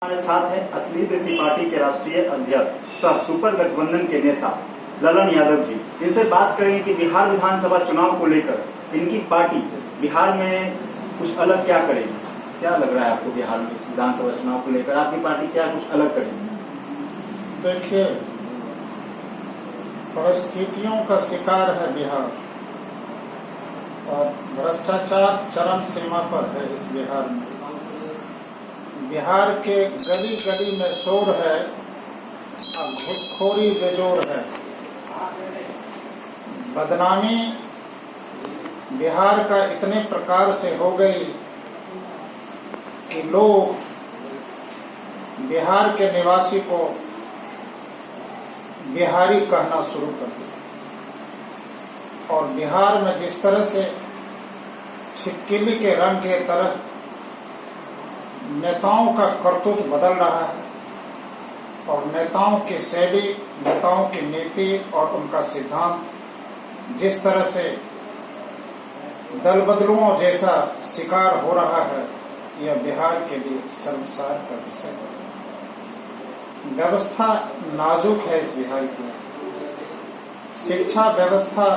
हमारे साथ हैं असली देशी पार्टी के राष्ट्रीय अध्यक्ष सह सुपर गठबंधन के नेता ललन यादव जी। इनसे बात करेंगे कि बिहार विधानसभा चुनाव को लेकर इनकी पार्टी बिहार में कुछ अलग क्या करेगी। क्या लग रहा है आपको बिहार में इस विधानसभा चुनाव को लेकर आपकी पार्टी क्या कुछ अलग करेगी? देखिए, परिस्थितियों का शिकार है बिहार और भ्रष्टाचार चरम सीमा पर है इस बिहार में। बिहार के गली गली में शोर है और घूसखोरी बेजोर है। बदनामी बिहार का इतने प्रकार से हो गई कि लोग बिहार के निवासी को बिहारी कहना शुरू कर दिया और बिहार में जिस तरह से छिपकली के रंग के तरह नेताओं का करतूत बदल रहा है और नेताओं की शैली, नेताओं की नीति और उनका सिद्धांत जिस तरह से दल बदलुओं जैसा शिकार हो रहा है, यह बिहार के लिए शर्मसार का विषय है। व्यवस्था नाजुक है इस बिहार की, शिक्षा व्यवस्था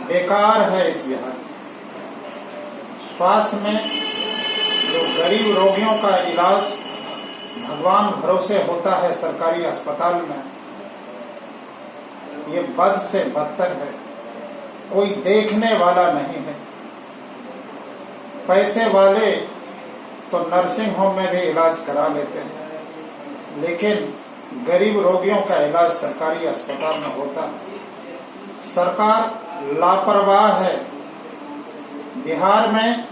बेकार है इस बिहार की। स्वास्थ्य में जो गरीब रोगियों का इलाज भगवान भरोसे होता है सरकारी अस्पताल में, ये बद से बदतर है। कोई देखने वाला नहीं है। पैसे वाले तो नर्सिंग होम में भी इलाज करा लेते हैं, लेकिन गरीब रोगियों का इलाज सरकारी अस्पताल में होता है। सरकार लापरवाह है। बिहार में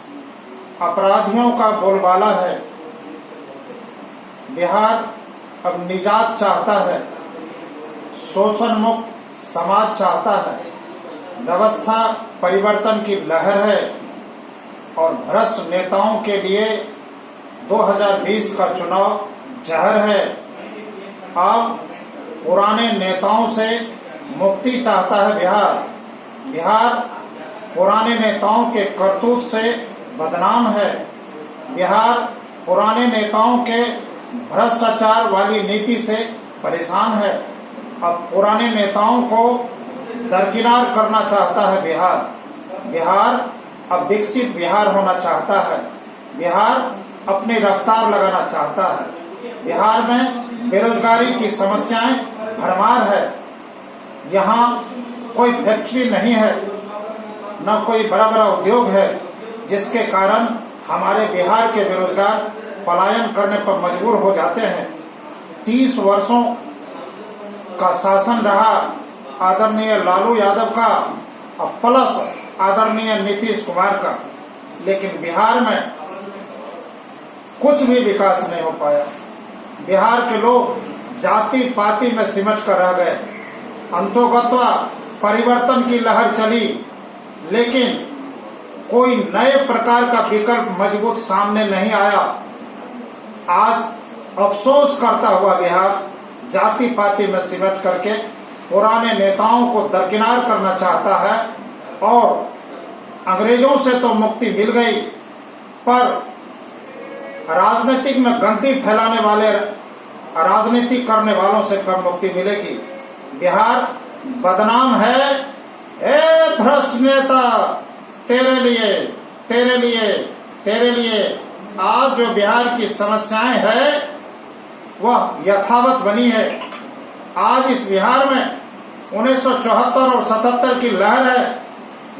अपराधियों का बोलबाला है। बिहार अब निजात चाहता है, शोषण मुक्त समाज चाहता है, व्यवस्था परिवर्तन की लहर है और भ्रष्ट नेताओं के लिए 2020 का चुनाव जहर है। अब पुराने नेताओं से मुक्ति चाहता है बिहार। बिहार पुराने नेताओं के करतूत से बदनाम है। बिहार पुराने नेताओं के भ्रष्टाचार वाली नीति से परेशान है। अब पुराने नेताओं को दरकिनार करना चाहता है बिहार। बिहार अब विकसित बिहार होना चाहता है। बिहार अपनी रफ्तार लगाना चाहता है। बिहार में बेरोजगारी की समस्याएं भरमार है। यहाँ कोई फैक्ट्री नहीं है, न कोई बड़ा बड़ा उद्योग है, जिसके कारण हमारे बिहार के बेरोजगार पलायन करने पर मजबूर हो जाते हैं। 30 वर्षों का शासन रहा आदरणीय लालू यादव का और प्लस आदरणीय नीतीश कुमार का, लेकिन बिहार में कुछ भी विकास नहीं हो पाया। बिहार के लोग जाति पाति में सिमट कर रह गए। अंतोगत्वा परिवर्तन की लहर चली, लेकिन कोई नए प्रकार का विकल्प मजबूत सामने नहीं आया। आज अफसोस करता हुआ बिहार जाति पाति में सिमट करके पुराने नेताओं को दरकिनार करना चाहता है और अंग्रेजों से तो मुक्ति मिल गई, पर राजनीतिक में गंदगी फैलाने वाले राजनीति करने वालों से कब मुक्ति मिलेगी। बिहार बदनाम है। ए भ्रष्ट नेता, तेरे लिए तेरे लिए तेरे लिए आज जो बिहार की समस्याएं है वह यथावत बनी है। आज इस बिहार में 1974 और 77 की लहर है।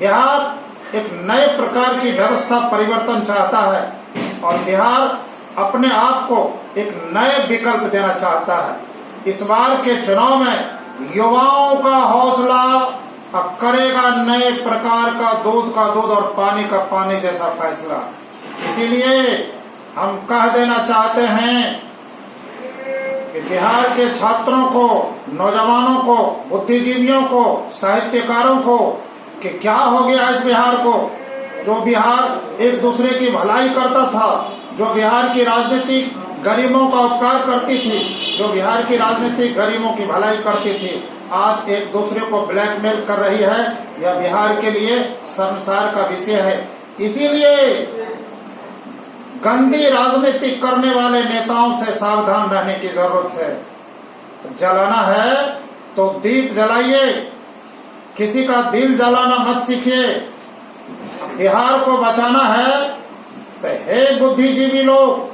बिहार एक नए प्रकार की व्यवस्था परिवर्तन चाहता है और बिहार अपने आप को एक नए विकल्प देना चाहता है। इस बार के चुनाव में युवाओं का हौसला अब करेगा नए प्रकार का दूध और पानी का पानी जैसा फैसला। इसीलिए हम कह देना चाहते हैं कि बिहार के छात्रों को, नौजवानों को, बुद्धिजीवियों को, साहित्यकारों को कि क्या हो गया इस बिहार को। जो बिहार एक दूसरे की भलाई करता था, जो बिहार की राजनीति गरीबों का उपकार करती थी, जो बिहार की राजनीति गरीबों की भलाई करती थी, आज एक दूसरे को ब्लैकमेल कर रही है। यह बिहार के लिए शर्मसार का विषय है। इसीलिए गंदी राजनीति करने वाले नेताओं से सावधान रहने की जरूरत है। जलाना है तो दीप जलाइए, किसी का दिल जलाना मत सीखिए। बिहार को बचाना है तो हे बुद्धिजीवी लोग,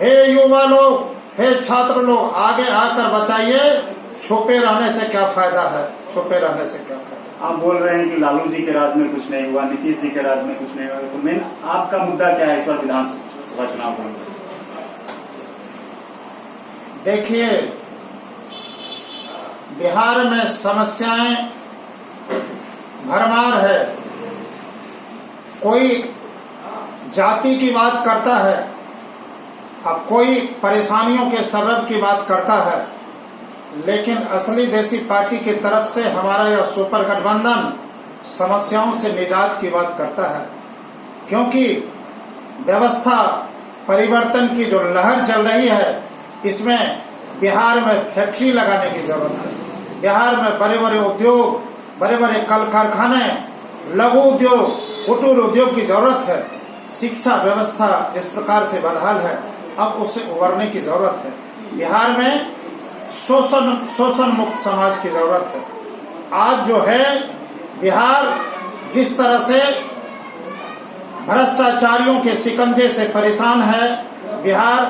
हे युवा लोग, हे छात्र लोग, आगे आकर बचाइए। छुपे रहने से क्या फायदा है, छुपे रहने से क्या फायदा। आप बोल रहे हैं कि लालू जी के राज में कुछ नहीं हुआ, नीतीश जी के राज में कुछ नहीं हुआ, तो मेन आपका मुद्दा क्या है इस बार विधानसभा चुनाव को? देखिए, बिहार में समस्याएं भरमार है। कोई जाति की बात करता है, अब कोई परेशानियों के सबब की बात करता है, लेकिन असली देसी पार्टी की तरफ से हमारा यह सुपर गठबंधन समस्याओं से निजात की बात करता है। क्योंकि व्यवस्था परिवर्तन की जो लहर चल रही है, इसमें बिहार में फैक्ट्री लगाने की जरूरत है। बिहार में बड़े बड़े उद्योग, बड़े बड़े कल कारखाने, लघु उद्योग, कुटीर उद्योग की जरूरत है। शिक्षा व्यवस्था जिस प्रकार से बदहाल है, अब उससे उबरने की जरूरत है। बिहार में शोषण मुक्त समाज की जरूरत है। आज जो है बिहार जिस तरह से भ्रष्टाचारियों के शिकंजे से परेशान है, बिहार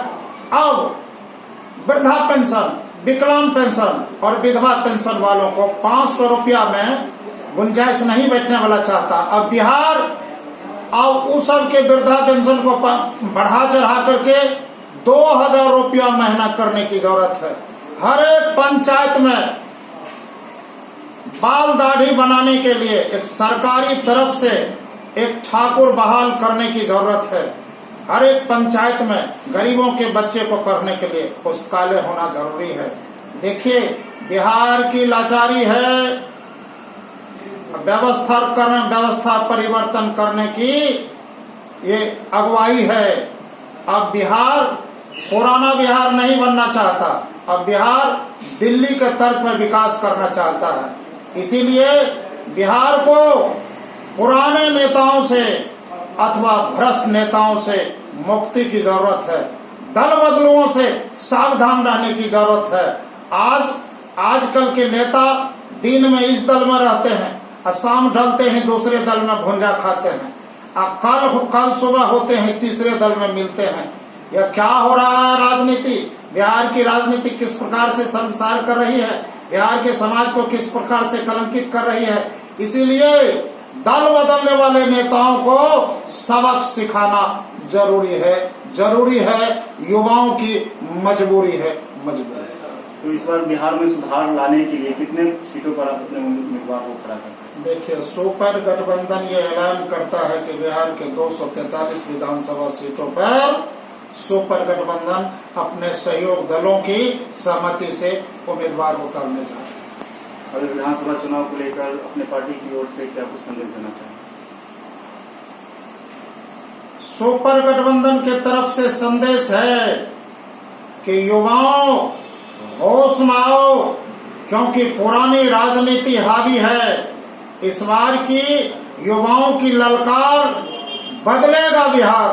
अब वृद्धा पेंशन, विकलांग पेंशन और विधवा पेंशन वालों को 500 रुपया में गुंजाइश नहीं बैठने वाला चाहता। अब बिहार अब उस सब के वृद्धा पेंशन को बढ़ा चढ़ा करके 2000 रुपया महीना करने की जरूरत है। हर एक पंचायत में बाल दाढ़ी बनाने के लिए एक सरकारी तरफ से एक ठाकुर बहाल करने की जरूरत है। हर एक पंचायत में गरीबों के बच्चे को पढ़ने के लिए पुस्तकालय होना जरूरी है। देखिए, बिहार की लाचारी है, व्यवस्था परिवर्तन करने की ये अगुवाई है। अब बिहार पुराना बिहार नहीं बनना चाहता, अब बिहार दिल्ली के तर्ज पर विकास करना चाहता है। इसीलिए बिहार को पुराने नेताओं से अथवा भ्रष्ट नेताओं से मुक्ति की जरूरत है। दल बदलुओं से सावधान रहने की जरूरत है। आजकल के नेता दिन में इस दल में रहते हैं और शाम ढलते हैं दूसरे दल में भुंजा खाते हैं, और कल सुबह होते हैं तीसरे दल में मिलते हैं। यह क्या हो रहा है? राजनीति, बिहार की राजनीति किस प्रकार से शर्मसार कर रही है, बिहार के समाज को किस प्रकार से कलंकित कर रही है। इसीलिए दल बदलने वाले नेताओं को सबक सिखाना जरूरी है। युवाओं की मजबूरी है। तो इस बार बिहार में सुधार लाने के लिए कितने सीटों पर आप अपने उम्मीदवार को खड़ा करते हैं? देखिए, सुपर गठबंधन ये ऐलान करता है कि बिहार के 243 विधानसभा सीटों पर सुपर गठबंधन अपने सहयोग दलों की सहमति से उम्मीदवार उतारने जा रहे हैं। और विधानसभा चुनाव को लेकर अपने पार्टी की ओर से क्या कुछ संदेश देना चाहिए? सुपर गठबंधन की तरफ से संदेश है कि युवाओं होश में आओ, क्योंकि पुरानी राजनीति हावी है। इस बार की युवाओं की ललकार बदलेगा बिहार,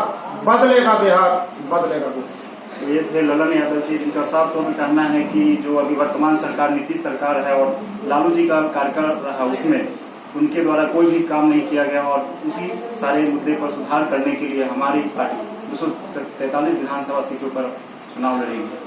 बदलेगा बिहार, बदलेगा बिहार। ये थे ललन यादव जी, जिनका साफ तौर पर कहना है कि जो अभी वर्तमान सरकार नीतीश सरकार है और लालू जी का कार्यकाल रहा, उसमें उनके द्वारा कोई भी काम नहीं किया गया और उसी सारे मुद्दे पर सुधार करने के लिए हमारी पार्टी 243 विधानसभा सीटों पर चुनाव लड़ेगी।